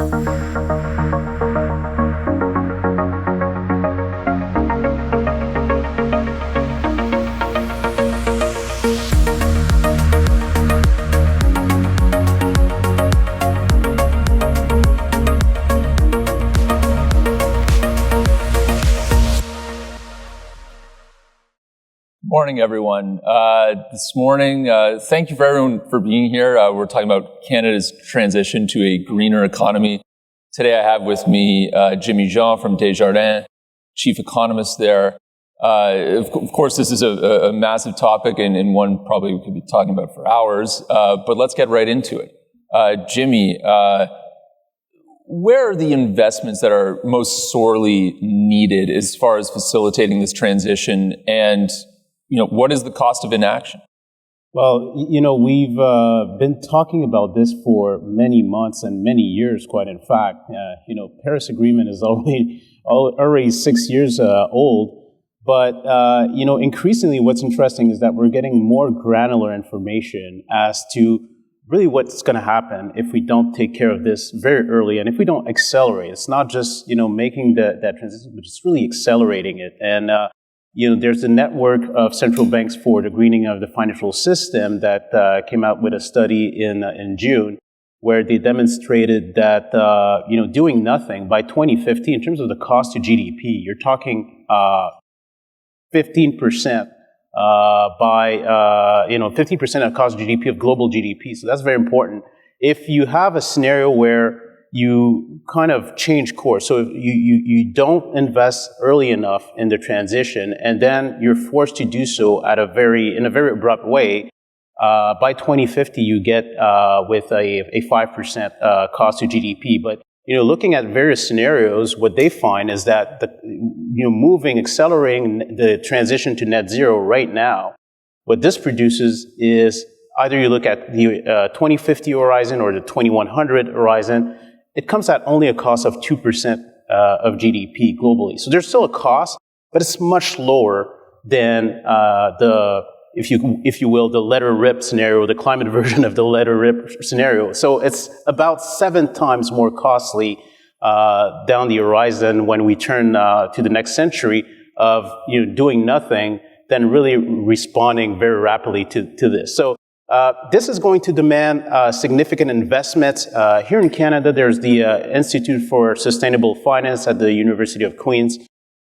Morning, everyone. This morning, thank you for everyone for being here. We're talking about Canada's transition to a greener economy. Today I have with me Jimmy Jean from Desjardins, chief economist there. Of course, this is a massive topic and one probably we could be talking about for hours, but let's get right into it. Jimmy, where are the investments that are most sorely needed as far as facilitating this transition, and what is the cost of inaction? Well, we've been talking about this for many months and many years, quite in fact. Paris Agreement is already 6 years old. But, increasingly what's interesting is that we're getting more granular information as to really what's going to happen if we don't take care of this very early and if we don't accelerate. It's not just, making that transition, but just really accelerating it. And, there's a network of central banks for the greening of the financial system that came out with a study in June, where they demonstrated that doing nothing by 2050 in terms of the cost to GDP, you're talking 15% by 15% of cost of GDP of global GDP. So that's very important. If you have a scenario where you kind of change course. So if you don't invest early enough in the transition, and then you're forced to do so in a very abrupt way. By 2050, you get with a 5% cost to GDP. But looking at various scenarios, what they find is that accelerating the transition to net zero right now, what this produces is either you look at the 2050 horizon or the 2100 horizon. It comes at only a cost of 2% of GDP globally. So there's still a cost, but it's much lower than if you will, the letter rip scenario, the climate version of the letter rip scenario. So it's about 7 times more costly down the horizon when we turn to the next century of doing nothing than really responding very rapidly to this. So this is going to demand significant investments. Here in Canada, there's the Institute for Sustainable Finance at the University of Queen's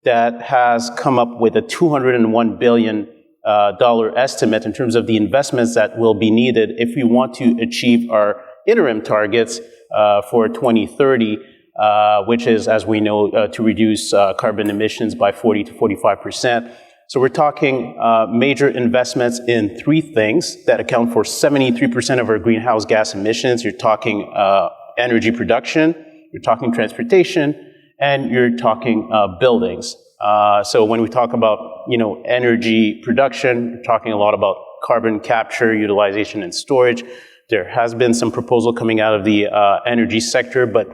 that has come up with a $201 billion estimate in terms of the investments that will be needed if we want to achieve our interim targets for 2030, which is, as we know, to reduce carbon emissions by 40 to 45%. So we're talking major investments in 3 things that account for 73% of our greenhouse gas emissions. You're talking energy production, you're talking transportation, and you're talking buildings. So when we talk about energy production, we're talking a lot about carbon capture, utilization, and storage. There has been some proposal coming out of the energy sector, but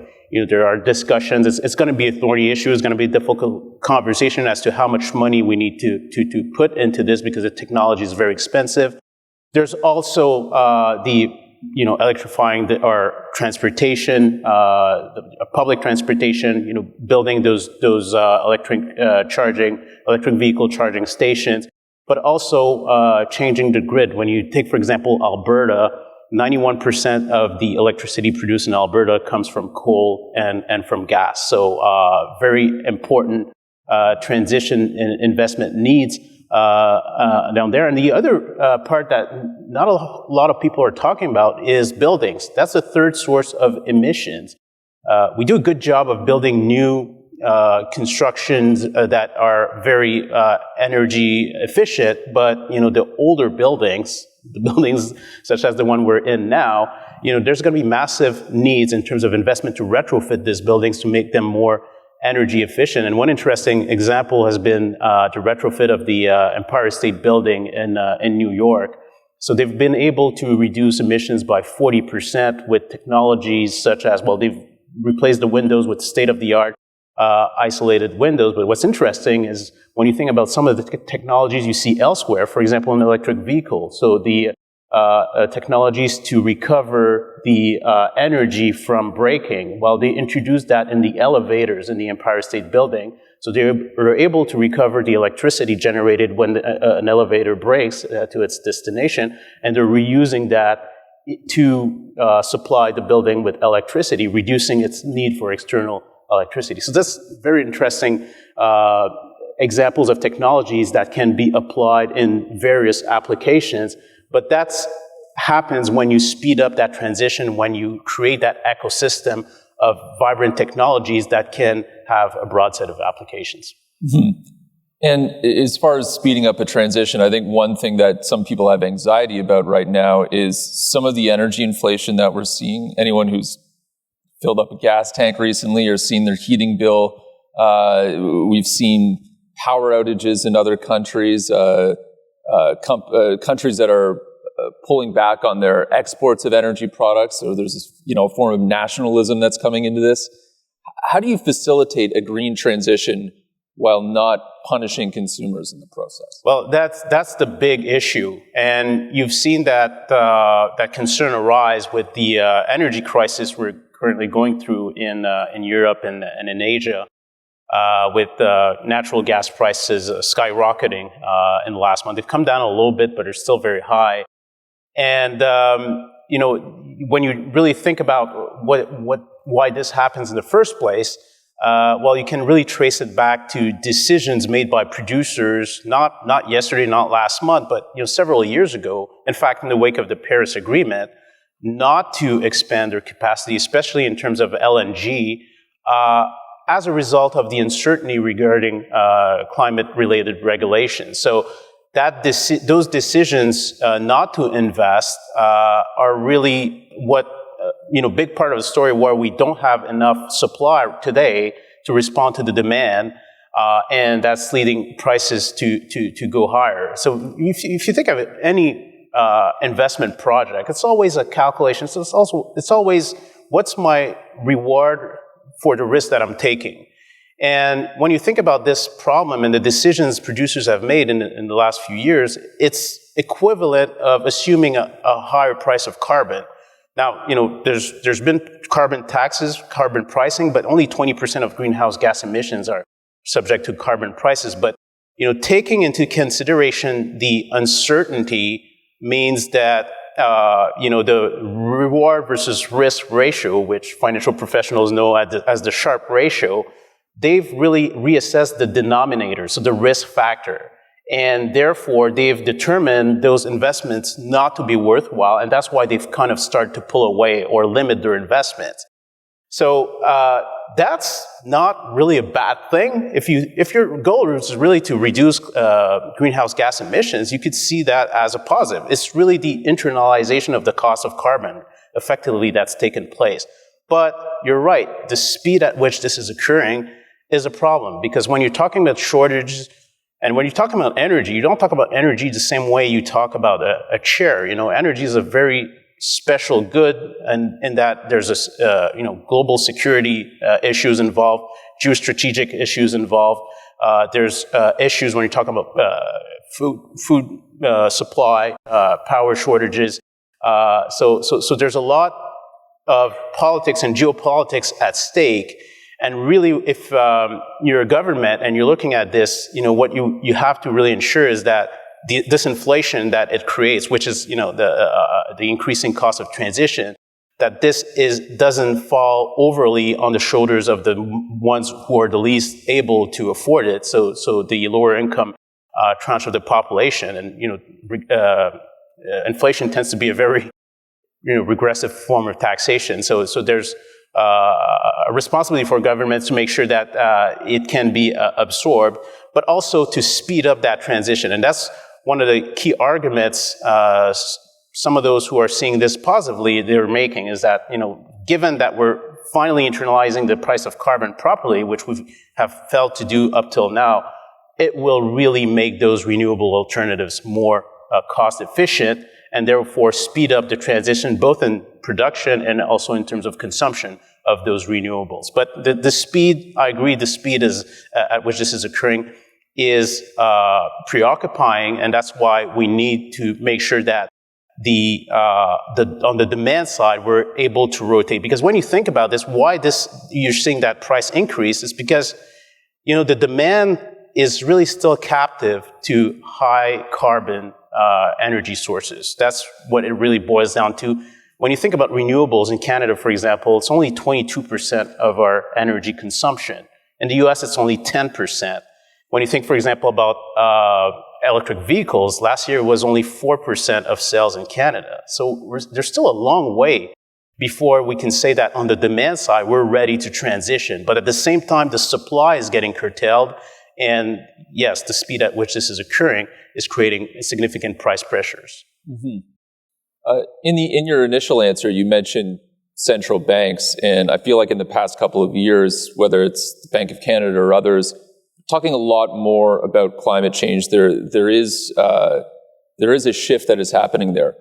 there are discussions. It's going to be a thorny issue. It's going to be a difficult conversation as to how much money we need to put into this because the technology is very expensive. There's also the electrifying our transportation, public transportation. Building those electric vehicle charging stations, but also changing the grid. When you take, for example, Alberta. 91% of the electricity produced in Alberta comes from coal and from gas. So very important transition and investment needs down there. And the other part that not a lot of people are talking about is buildings. That's the third source of emissions. We do a good job of building new constructions that are very energy efficient, but the older buildings, the buildings such as the one we're in now, there's going to be massive needs in terms of investment to retrofit these buildings to make them more energy efficient. And one interesting example has been the retrofit of the Empire State Building in New York. So they've been able to reduce emissions by 40% with technologies such as, they've replaced the windows with state-of-the-art isolated windows. But what's interesting is when you think about some of the technologies you see elsewhere, for example, in electric vehicles. So the technologies to recover the energy from braking. Well, they introduced that in the elevators in the Empire State Building. So they were able to recover the electricity generated when an elevator brakes to its destination, and they're reusing that to supply the building with electricity, reducing its need for external electricity. So that's very interesting examples of technologies that can be applied in various applications. But that happens when you speed up that transition, when you create that ecosystem of vibrant technologies that can have a broad set of applications. Mm-hmm. And as far as speeding up a transition, I think one thing that some people have anxiety about right now is some of the energy inflation that we're seeing. Anyone who's filled up a gas tank recently or seen their heating bill, we've seen power outages in other countries, countries that are pulling back on their exports of energy products. So there's this, a form of nationalism that's coming into this. How do you facilitate a green transition while not punishing consumers in the process? Well, that's the big issue, and you've seen that that concern arise with the energy crisis we're currently going through in Europe and in Asia, with natural gas prices skyrocketing in the last month. They've come down a little bit, but they're still very high. And when you really think about why this happens in the first place, well, you can really trace it back to decisions made by producers, not yesterday, not last month, but several years ago. In fact, in the wake of the Paris Agreement, not to expand their capacity, especially in terms of LNG, as a result of the uncertainty regarding climate-related regulations. So those decisions not to invest are really what big part of the story where we don't have enough supply today to respond to the demand, and that's leading prices to go higher. So if you think of it, any investment project, it's always a calculation. So it's always what's my reward for the risk that I'm taking. And when you think about this problem and the decisions producers have made in the last few years, it's equivalent of assuming a higher price of carbon. Now, there's been carbon taxes, carbon pricing, but only 20% of greenhouse gas emissions are subject to carbon prices. But, taking into consideration the uncertainty means that, the reward versus risk ratio, which financial professionals know as the Sharpe ratio, they've really reassessed the denominator, so the risk factor. And therefore, they've determined those investments not to be worthwhile, and that's why they've kind of started to pull away or limit their investments. So that's not really a bad thing. If your goal is really to reduce greenhouse gas emissions, you could see that as a positive. It's really the internalization of the cost of carbon, effectively, that's taken place. But you're right, the speed at which this is occurring is a problem, because when you're talking about shortages, and when you're talking about energy, you don't talk about energy the same way you talk about a chair. Energy is a very special good, and in that there's this, global security issues involved, geostrategic issues involved. There's issues when you're talking about food supply, power shortages. So there's a lot of politics and geopolitics at stake. And really, if you're a government and you're looking at this, what you have to really ensure is that this inflation that it creates, which is the increasing cost of transition, that this doesn't fall overly on the shoulders of the ones who are the least able to afford it. So the lower income tranche of the population, and inflation tends to be a very regressive form of taxation. So there's a responsibility for governments to make sure that it can be absorbed, but also to speed up that transition. And that's one of the key arguments some of those who are seeing this positively, they're making, is that, given that we're finally internalizing the price of carbon properly, which we have failed to do up till now, it will really make those renewable alternatives more cost efficient, and therefore speed up the transition, both in production and also in terms of consumption of those renewables. But the speed, I agree, the speed at which this is occurring is preoccupying, and that's why we need to make sure that on the demand side, we're able to rotate. Because when you think about this, you're seeing that price increase is because, the demand is really still captive to high carbon energy sources. That's what it really boils down to. When you think about renewables in Canada, for example, it's only 22% of our energy consumption. In the US, it's only 10%. When you think, for example, about electric vehicles, last year was only 4% of sales in Canada. So there's still a long way before we can say that on the demand side, we're ready to transition. But at the same time, the supply is getting curtailed. And yes, the speed at which this is occurring is creating significant price pressures. Mm-hmm. In your initial answer, you mentioned central banks, and I feel like in the past couple of years, whether it's the Bank of Canada or others, talking a lot more about climate change. There is a shift that is happening there.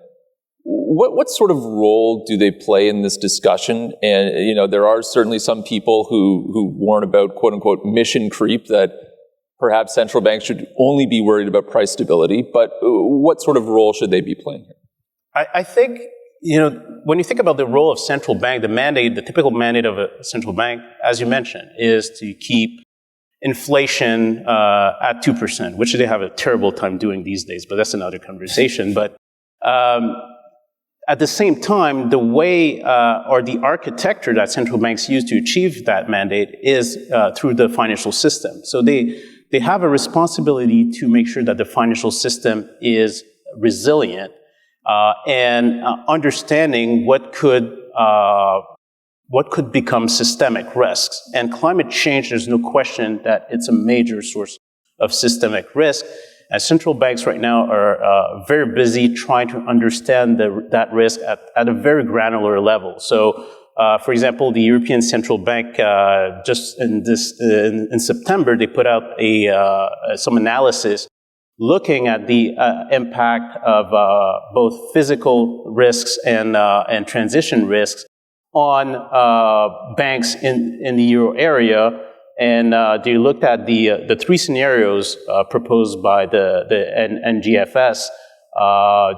What sort of role do they play in this discussion? And there are certainly some people who warn about quote unquote mission creep, that perhaps central banks should only be worried about price stability. But what sort of role should they be playing here? I think, when you think about the role of central bank, the typical mandate of a central bank, as you mentioned, is to keep inflation at 2%, which they have a terrible time doing these days, but that's another conversation. But at the same time, the way or the architecture that central banks use to achieve that mandate is through the financial system. So they have a responsibility to make sure that the financial system is resilient and understanding what could become systemic risks. And climate change, there's no question that it's a major source of systemic risk. And central banks right now are very busy trying to understand that risk at a very granular level. So, for example, the European Central Bank just in September, they put out some analysis looking at the impact of both physical risks and transition risks on banks in the euro area. And they looked at the three scenarios proposed by the NGFS,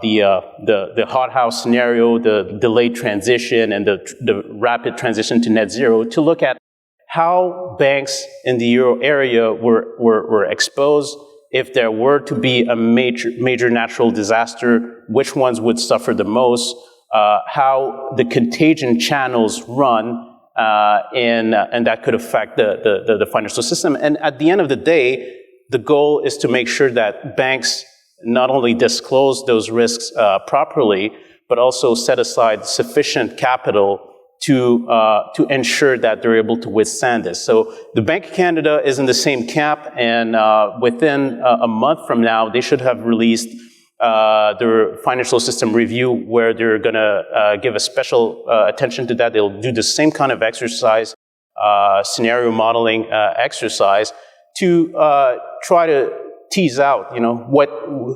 the hothouse scenario, the delayed transition, and the rapid transition to net zero, to look at how banks in the euro area were exposed. If there were to be a major natural disaster, which ones would suffer the most, how the contagion channels run, and that could affect the financial system. And at the end of the day, the goal is to make sure that banks not only disclose those risks properly, but also set aside sufficient capital to ensure that they're able to withstand this. So the Bank of Canada is in the same camp, and within a month from now, they should have released their financial system review, where they're going to give a special attention to that. They'll do the same kind of exercise, scenario modeling exercise, to try to tease out,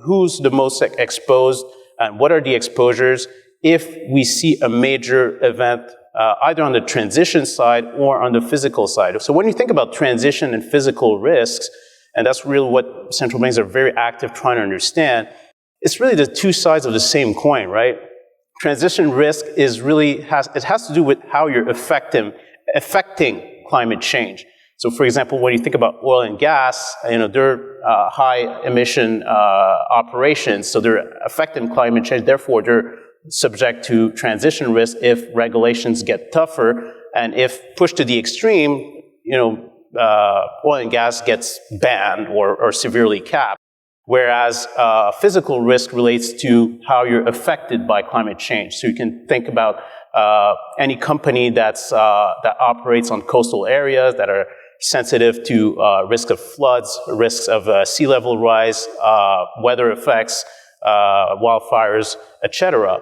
who's the most exposed and what are the exposures if we see a major event, either on the transition side or on the physical side. So when you think about transition and physical risks, and that's really what central banks are very active trying to understand, it's really the two sides of the same coin, right? Transition risk has to do with how you're affecting climate change. So, for example, when you think about oil and gas, they're high emission operations, so they're affecting climate change. Therefore, they're subject to transition risk if regulations get tougher, and if pushed to the extreme, oil and gas gets banned or severely capped. Whereas physical risk relates to how you're affected by climate change. So you can think about any company that operates on coastal areas that are sensitive to risk of floods, risks of sea level rise, weather effects, wildfires, etc.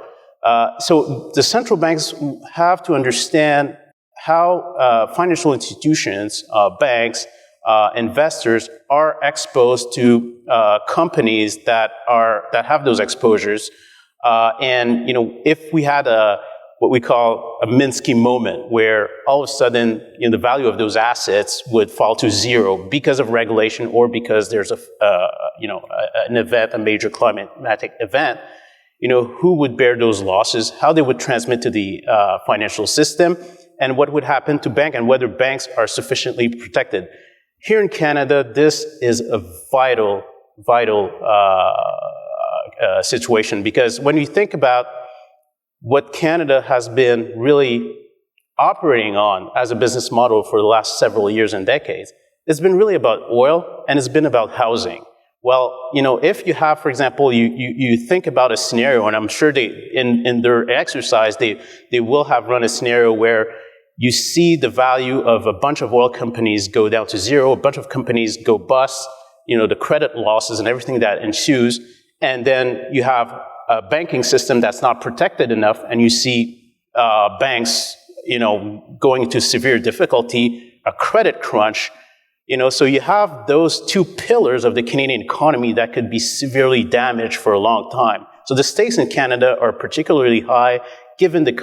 So the central banks have to understand how financial institutions, banks, investors are exposed to companies that have those exposures, and if we had what we call a Minsky moment, where all of a sudden the value of those assets would fall to zero because of regulation or because there's a major climatic event, who would bear those losses, how they would transmit to the financial system, and what would happen to banks and whether banks are sufficiently protected. Here in Canada, this is a vital situation, because when you think about what Canada has been really operating on as a business model for the last several years and decades, it's been really about oil and it's been about housing. Well, if you have, for example, you think about a scenario, and I'm sure in their exercise, they will have run a scenario where you see the value of a bunch of oil companies go down to zero, a bunch of companies go bust, the credit losses and everything that ensues, and then you have a banking system that's not protected enough, and you see banks, going into severe difficulty, a credit crunch. So you have those two pillars of the Canadian economy that could be severely damaged for a long time. So the stakes in Canada are particularly high, given the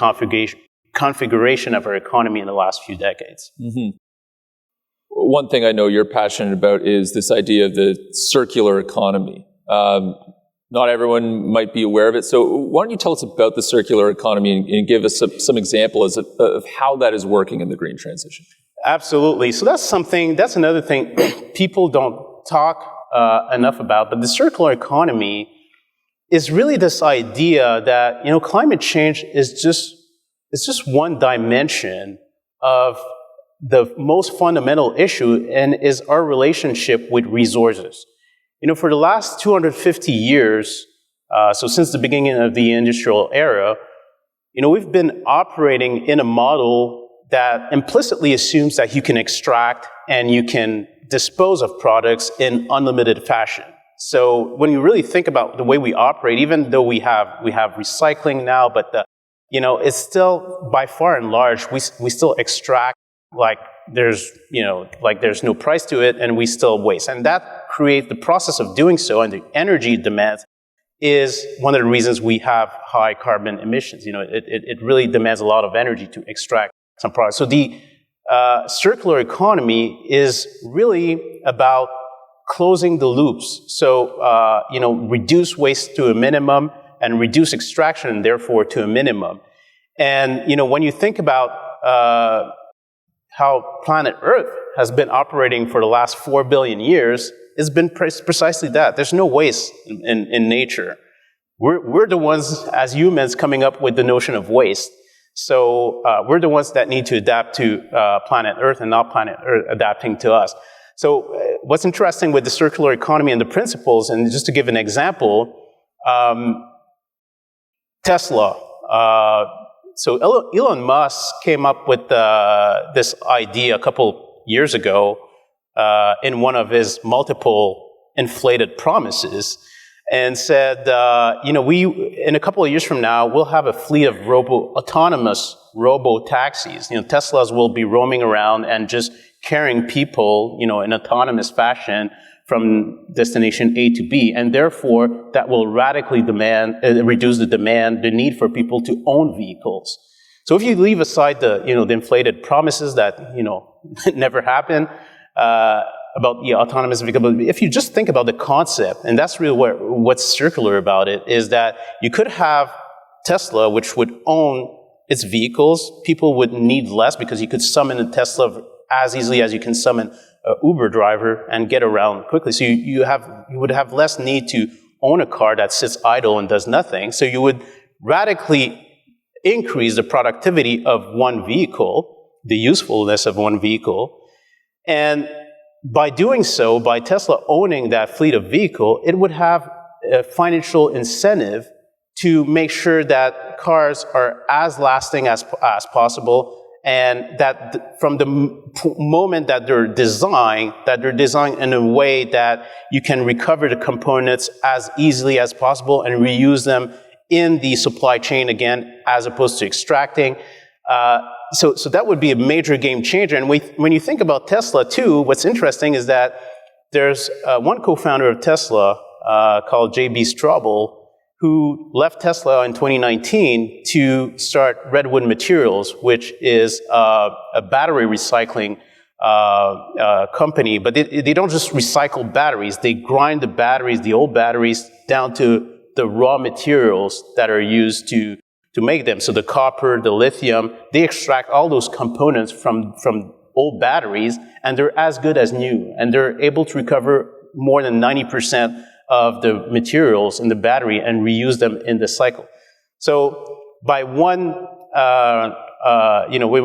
configuration of our economy in the last few decades. Mm-hmm. One thing I know you're passionate about is this idea of the circular economy. Not everyone might be aware of it. So why don't you tell us about the circular economy and give us some examples of how that is working in the green transition? Absolutely. So that's another thing people don't talk enough about. But the circular economy is really this idea that, climate change is just one dimension of the most fundamental issue, and is our relationship with resources. For the last 250 years, so since the beginning of the industrial era, we've been operating in a model that implicitly assumes that you can extract and you can dispose of products in unlimited fashion. So when you really think about the way we operate, even though we have recycling now, but it's still, by far and large, we still extract like there's no price to it, and we still waste. And that creates the process of doing so, and the energy demands is one of the reasons we have high carbon emissions. It really demands a lot of energy to extract some products. So the circular economy is really about closing the loops. So, reduce waste to a minimum and reduce extraction, therefore, to a minimum. And, when you think about how planet Earth has been operating for the last 4 billion years, it's been precisely that. There's no waste in nature. We're the ones, as humans, coming up with the notion of waste. So we're the ones that need to adapt to planet Earth, and not planet Earth adapting to us. So what's interesting with the circular economy and the principles, and just to give an example, Tesla. So Elon Musk came up with this idea a couple years ago in one of his multiple inflated promises, and said, in a couple of years from now, we'll have a fleet of autonomous robo-taxis. Teslas will be roaming around and just carrying people, in autonomous fashion from destination A to B, and therefore that will radically reduce the need for people to own vehicles. So if you leave aside the inflated promises that never happen about the autonomous vehicle, if you just think about the concept, and that's really what's circular about it, is that you could have Tesla, which would own its vehicles. People would need less because you could summon a Tesla as easily as you can summon an Uber driver and get around quickly. So you would have less need to own a car that sits idle and does nothing. So you would radically increase the productivity of one vehicle, the usefulness of one vehicle. And by doing so, by Tesla owning that fleet of vehicle, it would have a financial incentive to make sure that cars are as lasting as possible, and that from the moment that they're designed in a way that you can recover the components as easily as possible and reuse them in the supply chain again, as opposed to extracting. So that would be a major game changer. And when you think about Tesla too, what's interesting is that there's one co-founder of Tesla called J.B. Straubel, who left Tesla in 2019 to start Redwood Materials, which is a battery recycling company. But they don't just recycle batteries. They grind the old batteries, down to the raw materials that are used to make them. So the copper, the lithium, they extract all those components from old batteries, and they're as good as new. And they're able to recover more than 90% of the materials in the battery and reuse them in the cycle. So by one,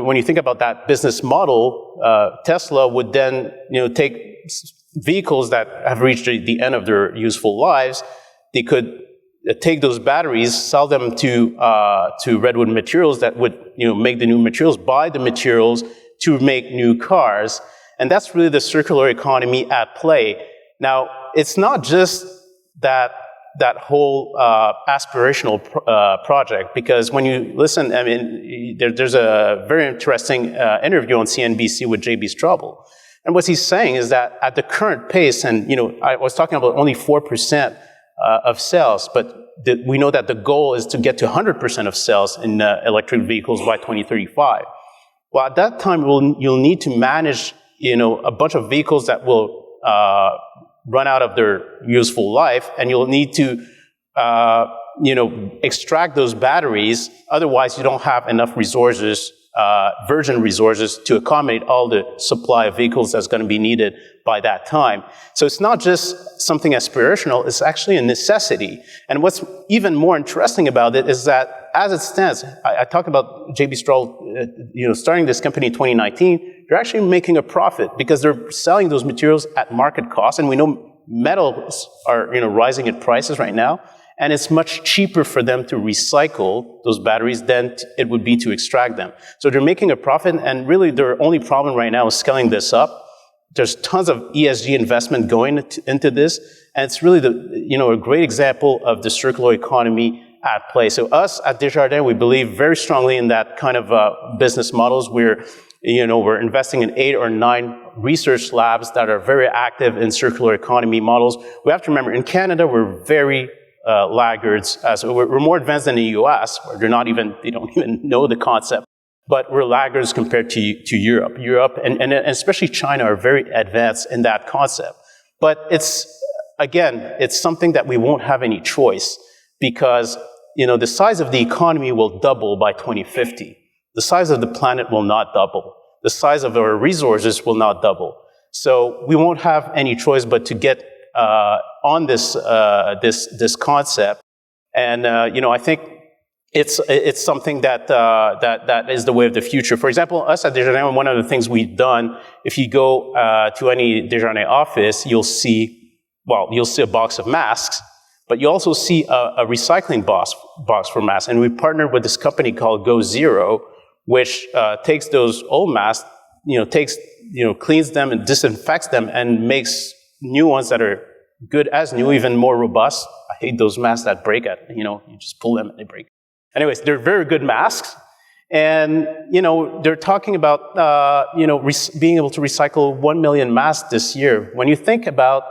when you think about that business model, Tesla would then, take vehicles that have reached the end of their useful lives. They could take those batteries, sell them to Redwood Materials that would, make the new materials, buy the materials to make new cars. And that's really the circular economy at play. Now, it's not just that whole aspirational project, because when you listen, there's a very interesting interview on CNBC with J.B. Straubel. And what he's saying is that at the current pace, and I was talking about only 4% of sales, but we know that the goal is to get to 100% of sales in electric vehicles by 2035. Well, at that time, you'll need to manage, a bunch of vehicles that will run out of their useful life, and you'll need to, extract those batteries. Otherwise, you don't have enough resources, virgin resources, to accommodate all the supply of vehicles that's going to be needed by that time. So it's not just something aspirational, it's actually a necessity. And what's even more interesting about it is that as it stands, I talked about J.B. Straubel, starting this company in 2019, they're actually making a profit because they're selling those materials at market cost. And we know metals are, rising in prices right now. And it's much cheaper for them to recycle those batteries than it would be to extract them. So they're making a profit, and really their only problem right now is scaling this up. There's tons of ESG investment going into this, and it's really a great example of the circular economy at play. So us at Desjardins, we believe very strongly in that kind of business models. We're investing in 8 or 9 research labs that are very active in circular economy models. We have to remember, in Canada, we're very laggards. So we're more advanced than the US, where they don't even know the concept. But we're laggards compared to Europe. Europe and especially China are very advanced in that concept. But it's something that we won't have any choice, because the size of the economy will double by 2050. The size of the planet will not double. The size of our resources will not double. So we won't have any choice but to get on this concept, and I think it's something that is the way of the future. For example, us at Desjardins, one of the things we've done, if you go to any Desjardins office, you'll see a box of masks, but you also see a recycling box for masks. And we partnered with this company called Go Zero, which takes those old masks, cleans them and disinfects them and makes new ones that are good as new, even more robust. I hate those masks that break you just pull them and they break. Anyways, they're very good masks. And, they're talking about, being able to recycle 1 million masks this year. When you think about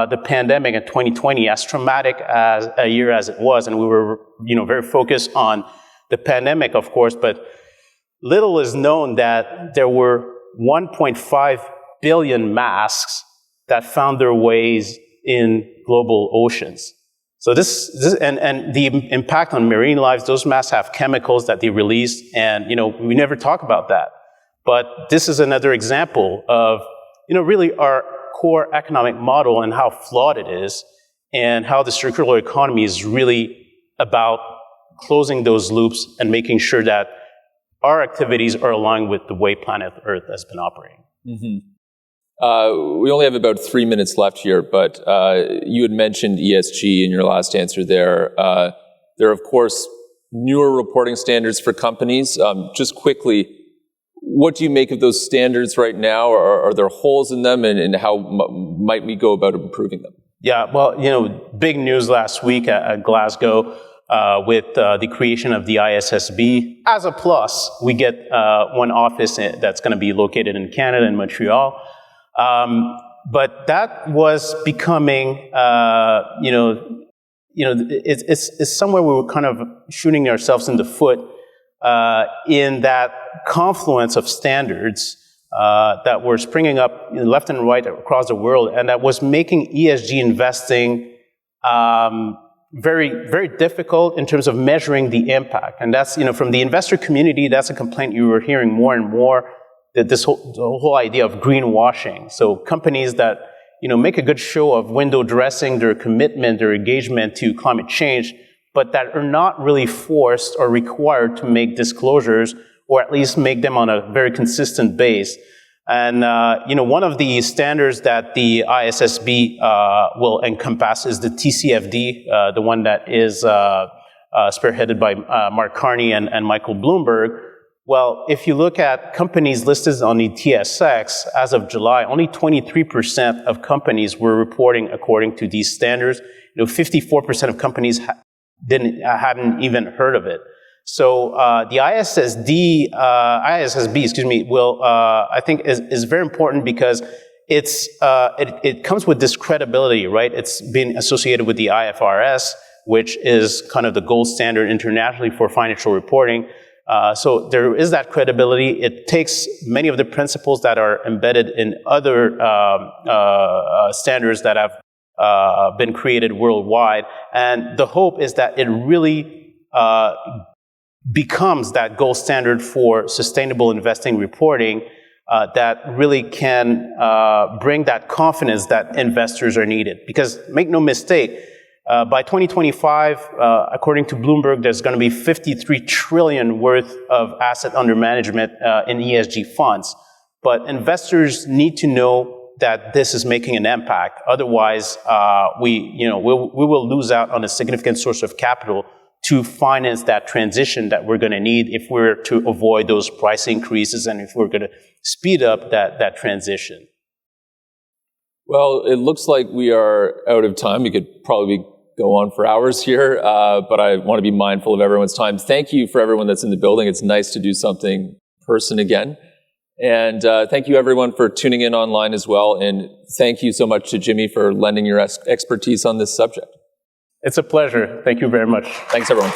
the pandemic in 2020, as traumatic as a year as it was, and we were, very focused on the pandemic, of course, but little is known that there were 1.5 billion masks that found their ways in global oceans. So this and the impact on marine lives, those masks have chemicals that they release, and we never talk about that. But this is another example of really our core economic model and how flawed it is, and how the circular economy is really about closing those loops and making sure that our activities are aligned with the way planet Earth has been operating. Mm-hmm. We only have about 3 minutes left here, but you had mentioned ESG in your last answer there. There are, of course, newer reporting standards for companies. Just quickly, what do you make of those standards right now? Are there holes in them, and how might we go about improving them? Yeah, well, big news last week at Glasgow with the creation of the ISSB. As a plus, we get one office that's going to be located in Canada, in Montreal. But that was becoming, it's somewhere we were kind of shooting ourselves in the foot in that confluence of standards that were springing up left and right across the world, and that was making ESG investing very, very difficult in terms of measuring the impact. And that's, from the investor community, that's a complaint you were hearing more and more, that the whole idea of greenwashing. So companies that, make a good show of window dressing their commitment, their engagement to climate change, but that are not really forced or required to make disclosures, or at least make them on a very consistent base. And, one of the standards that the ISSB will encompass is the TCFD, the one that is spearheaded by Mark Carney and Michael Bloomberg. Well, if you look at companies listed on the TSX, as of July, only 23% of companies were reporting according to these standards. 54% of companies hadn't even heard of it. So the ISSB, will I think is very important because it comes with this credibility, right? It's been associated with the IFRS, which is kind of the gold standard internationally for financial reporting. So there is that credibility. It takes many of the principles that are embedded in other standards that have been created worldwide, and the hope is that it really becomes that gold standard for sustainable investing reporting that really can bring that confidence that investors are needed. Because make no mistake, by 2025, according to Bloomberg, there's going to be 53 trillion worth of asset under management in ESG funds. But investors need to know that this is making an impact. Otherwise, we will lose out on a significant source of capital to finance that transition that we're going to need if we're to avoid those price increases and if we're going to speed up that transition. Well, it looks like we are out of time. We could probably go on for hours here, but I want to be mindful of everyone's time. Thank you for everyone that's in the building. It's nice to do something in person again. And thank you, everyone, for tuning in online as well. And thank you so much to Jimmy for lending your expertise on this subject. It's a pleasure. Thank you very much. Thanks, everyone.